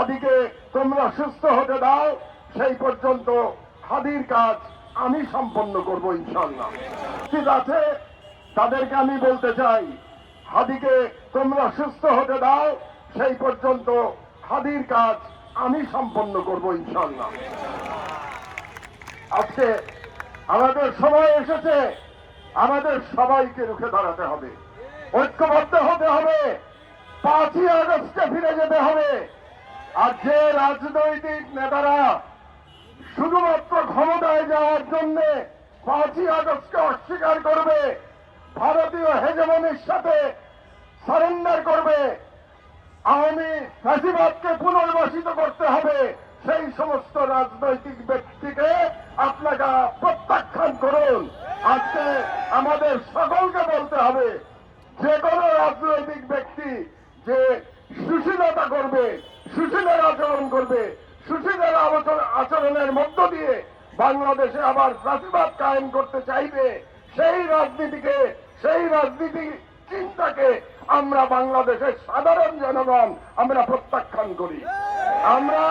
হাদিকে তোমরা সুস্থ হতে দাও, সেই পর্যন্ত হাদির কাজ আমি সম্পন্ন করব ইনশাআল্লাহ। ঠিক আছে, তাদেরকে আমি বলতে চাই, হাদিকে তোমরা সুস্থ হতে দাও, সেই পর্যন্ত হাদির কাজ আমি সম্পন্ন করব ইনশাআল্লাহ। আজকে আমাদের সময় এসেছে, আমাদের সবাইকে রুখে দাঁড়াতে হবে, ঐক্যবদ্ধ হতে হবে, 5ই আগস্টে ফিরে যেতে হবে। আর যে রাজনৈতিক নেতারা শুধুমাত্র ক্ষমতায় যাওয়ার জন্য 5ই আগস্টকে অস্বীকার করবে, ভারতীয় হেজেমনির সাথে সারেন্ডার করবে, আওয়ামী ফ্যাসিবাদকে পুনর্বাসিত করতে হবে, সেই সমস্ত রাজনৈতিক ব্যক্তিকে আপনারা প্রত্যাখ্যান করুন। আজকে আমাদের সকলকে বলতে হবে, যে কোনো রাজনৈতিক ব্যক্তি যে সুশীলতা করবে, সুশীলের আচরণ করবে, সুশীলের আচরণের মধ্য দিয়ে বাংলাদেশে আবার ফ্যাসিবাদ কায়েম করতে চাইবে, সেই রাজনীতিকে, সেই রাজনীতি চিন্তাকে আমরা বাংলাদেশের সাধারণ জনগণ আমরা প্রত্যাখ্যান করি। আমরা